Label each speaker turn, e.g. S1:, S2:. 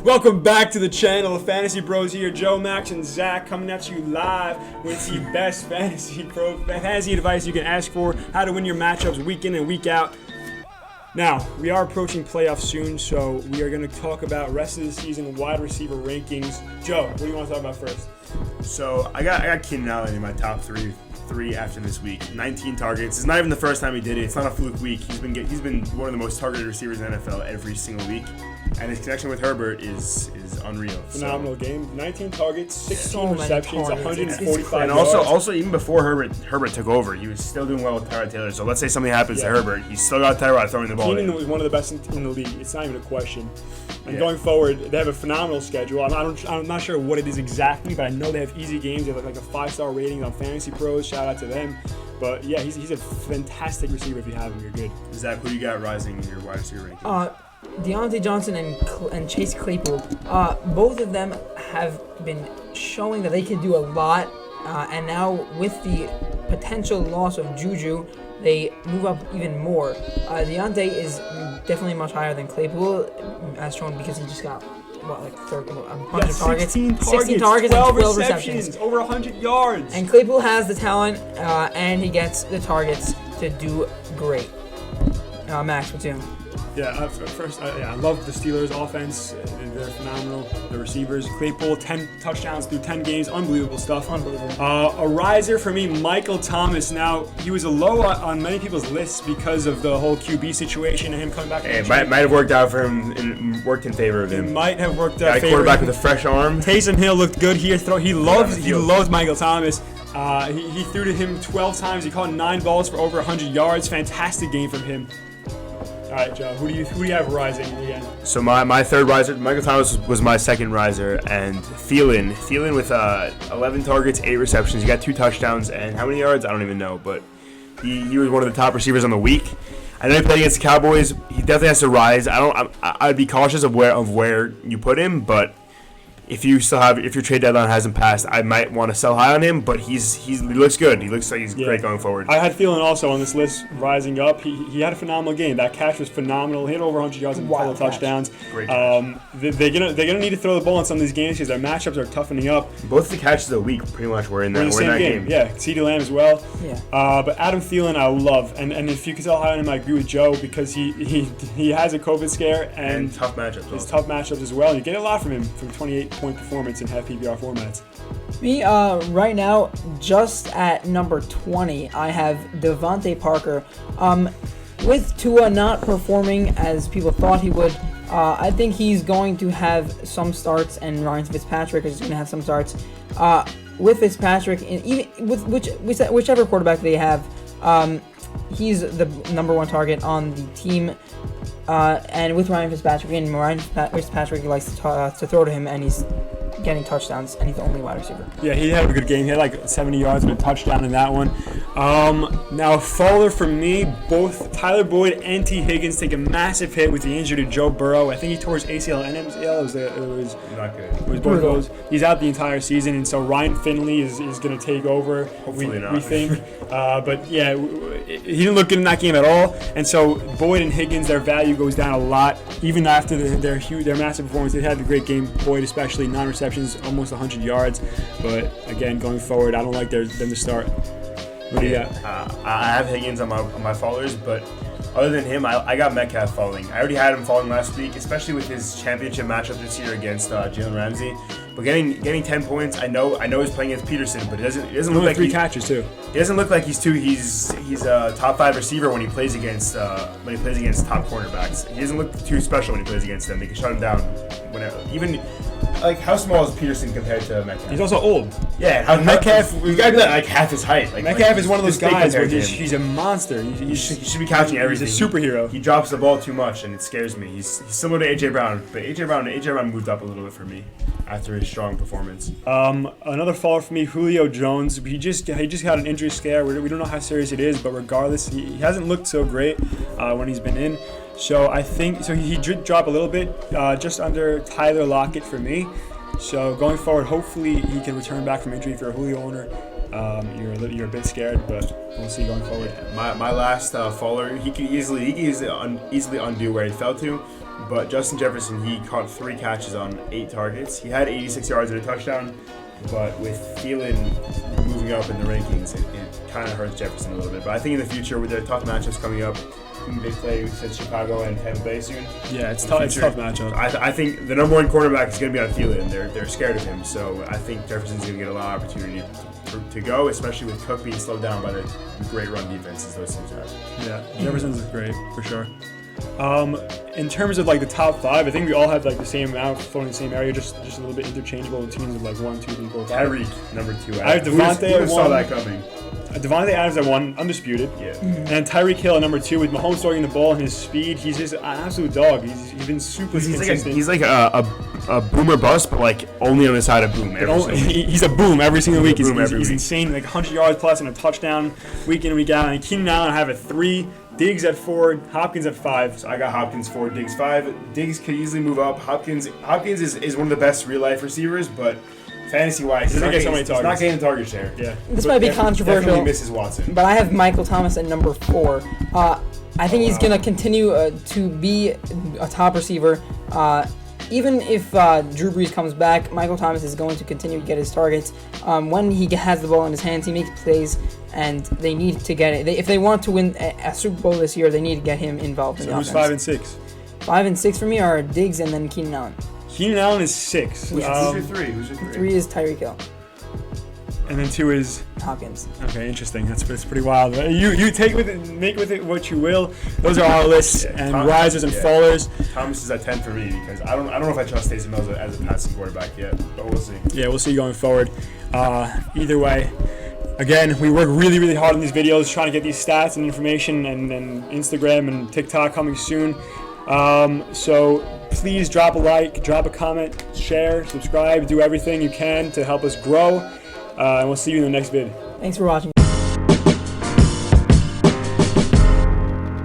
S1: Welcome back to the channel. Fantasy Bros here. Joe, Max, and Zach coming at you live with the best fantasy advice you can ask for. How to win your matchups week in and week out. Now, we are approaching playoffs soon, so we are going to talk about rest of the season wide receiver rankings. Joe, what do you want to talk about first?
S2: So I got Keenan Allen in my top three after this week. 19 targets. It's not even the first time he did it. It's not a fluke week. He's been one of the most targeted receivers in the NFL every single week, and his connection with Herbert is unreal.
S1: Phenomenal game. 19 targets, 16 receptions, 145
S2: and
S1: yards.
S2: also even before Herbert took over, he was still doing well with Tyrod Taylor. So let's say something happens to Herbert, he's still got Tyrod throwing the ball.
S1: Keenan was one of the best in the league. It's not even a question. And going forward, they have a phenomenal schedule. I'm not sure what it is exactly, but I know they have easy games. They have like a 5-star rating on Fantasy Pros. Shout out to them. But yeah, he's a fantastic receiver. If you have him, you're good.
S2: Zach, who you got rising in your wide receiver ranking?
S3: Deontay Johnson and Chase Claypool, both of them have been showing that they can do a lot, and now with the potential loss of Juju, they move up even more. Deontay is definitely much higher than Claypool, as shown because he just got a bunch of targets.
S1: 16
S3: targets,
S1: 12
S3: and 12
S1: receptions, over 100 yards.
S3: And Claypool has the talent, and he gets the targets to do great. Max, what's you?
S1: Yeah, first, I love the Steelers' offense. They're phenomenal. The receivers, Claypool, 10 touchdowns through 10 games. Unbelievable stuff.
S3: Unbelievable.
S1: A riser for me, Michael Thomas. Now, he was a low on many people's lists because of the whole QB situation and him coming back.
S2: It might have worked out for him and worked in favor of him.
S1: It might have worked out.
S2: A quarterback with a fresh arm.
S1: Taysom Hill looked good here. He loves Michael Thomas. He threw to him 12 times. He caught 9 balls for over 100 yards. Fantastic game from him. All right, Joe, who do you have rising again?
S2: So my third riser, Michael Thomas was my second riser, and Thielen with 11 targets, 8 receptions. He got 2 touchdowns, and how many yards? I don't even know, but he was one of the top receivers on the week. I know he played against the Cowboys. He definitely has to rise. I'd be cautious of where you put him, but if your trade deadline hasn't passed, I might want to sell high on him, but he looks good. He looks like he's great going forward.
S1: I had Thielen also on this list rising up. He had a phenomenal game. That catch was phenomenal. He hit over 100 yards and 12 touchdowns.
S2: Great catch.
S1: They're gonna need to throw the ball in some of these games because their matchups are toughening up.
S2: Both the catches of the week pretty much were in that game.
S1: Yeah, CeeDee Lamb as well.
S3: Yeah.
S1: But Adam Thielen I love, and if you can sell high on him, I agree with Joe because he has a COVID scare and
S2: tough matchups.
S1: His tough matchups as well. You get a lot from him from 28-point performance in PPR formats.
S3: Me, right now, just at number 20, I have Devontae Parker. With Tua not performing as people thought he would, I think he's going to have some starts, and Ryan Fitzpatrick is going to have some starts. With Fitzpatrick, and even with whichever quarterback they have, he's the number 1 target on the team. And with Ryan Fitzpatrick, likes to throw to him, and he's getting touchdowns, and he's the only wide receiver.
S1: Yeah, he had a good game. He had like 70 yards and a touchdown in that one. Now, a faller for me, both Tyler Boyd and T. Higgins take a massive hit with the injury to Joe Burrow. I think he tore his ACL and MCL. It was
S2: not good.
S1: It was both of those. He's out the entire season, and so Ryan Finley is going to take over.
S2: Hopefully not.
S1: We think. But yeah, he didn't look good in that game at all. And so Boyd and Higgins, their value goes down a lot. Even after their massive performance, they had a great game. Boyd especially, 9 receptions, almost 100 yards. But again, going forward, I don't like them to start. What do you got?
S2: I have Higgins on my followers, but other than him, I got Metcalf falling. I already had him falling last week, especially with his championship matchup this year against Jalen Ramsey. But getting 10 points, I know he's playing against Peterson, but it doesn't look like
S1: 3 catches too.
S2: He doesn't look like he's a top 5 receiver when he plays against top cornerbacks. He doesn't look too special when he plays against them. They can shut him down whenever. Even like how small is Peterson compared to Metcalf?
S1: He's also old.
S2: Yeah, Metcalf. We got to be like half his height.
S1: Metcalf is one of those guys where he's a monster.
S2: He should be catching everything.
S1: He's a superhero.
S2: He drops the ball too much, and it scares me. He's similar to AJ Brown, but AJ Brown moved up a little bit for me after his strong performance.
S1: Another faller for me, Julio Jones. He just had an injury scare. We don't know how serious it is, but regardless, he hasn't looked so great when he's been in. So I think he did drop a little bit, just under Tyler Lockett for me. So going forward, hopefully he can return back from injury. If you're a Julio owner, you're a bit scared, but we'll see going forward.
S2: My last faller, he can easily undo where he fell to. But Justin Jefferson, he caught 3 catches on 8 targets. He had 86 yards and a touchdown. But with Thielen moving up in the rankings, it kind of hurts Jefferson a little bit. But I think in the future, with their tough matchups coming up, they play with Chicago and Tampa Bay soon.
S1: Yeah, it's tough. It's tough matchup.
S2: I think the number 1 quarterback is going to be on Thielen. They're scared of him, so I think Jefferson's going to get a lot of opportunity to go, especially with Cook being slowed down by the great run defenses those teams have.
S1: Yeah, Jefferson's great for sure. In terms of like the top 5, I think we all have like the same amount floating in the same area, just a little bit interchangeable in teams of like 1, 2, 3, 4, 5.
S2: Tyreek, number 2.
S1: I have Devontae at 1.
S2: Saw that coming.
S1: Devontae Adams at 1, undisputed.
S2: Yeah.
S1: And Tyreek Hill at number 2 with Mahomes throwing the ball and his speed. He's just an absolute dog. He's been super consistent.
S2: He's like a boomer bust, but like only on the side of boom.
S1: He's a boom every single week. He's
S2: week.
S1: insane, like 100 yards plus and a touchdown week in and week out. And Keenan Allen I have at 3, Diggs at 4, Hopkins at 5.
S2: So I got Hopkins 4, Diggs 5. Diggs could easily move up. Hopkins is one of the best real life receivers, but fantasy-wise, he's not getting the target share.
S1: Yeah.
S3: This might be controversial.
S2: Definitely misses Watson.
S3: But I have Michael Thomas at number 4. I think he's going to continue to be a top receiver. Even if Drew Brees comes back, Michael Thomas is going to continue to get his targets. When he has the ball in his hands, he makes plays, and they need to get it. If they want to win a Super Bowl this year, they need to get him involved in the offense.
S1: Who's 5 and 6?
S3: 5 and 6 for me are Diggs and then Keenan Allen.
S1: Keenan Allen is 6.
S2: Who's your 3?
S3: 3 is Tyreek Hill.
S1: And then 2 is
S3: Hopkins.
S1: Okay, interesting. That's pretty wild. You take with it, make with it what you will. Those are our lists and risers and fallers.
S2: Thomas is at 10 for me because I don't know if I trust Taysom Hill as a passing quarterback yet, but we'll see.
S1: Yeah, we'll see going forward. Either way, again, we work really, really hard on these videos, trying to get these stats and information, and Instagram and TikTok coming soon. So please drop a like, drop a comment, share, subscribe, do everything you can to help us grow. And we'll see you in the next vid.
S3: Thanks for watching.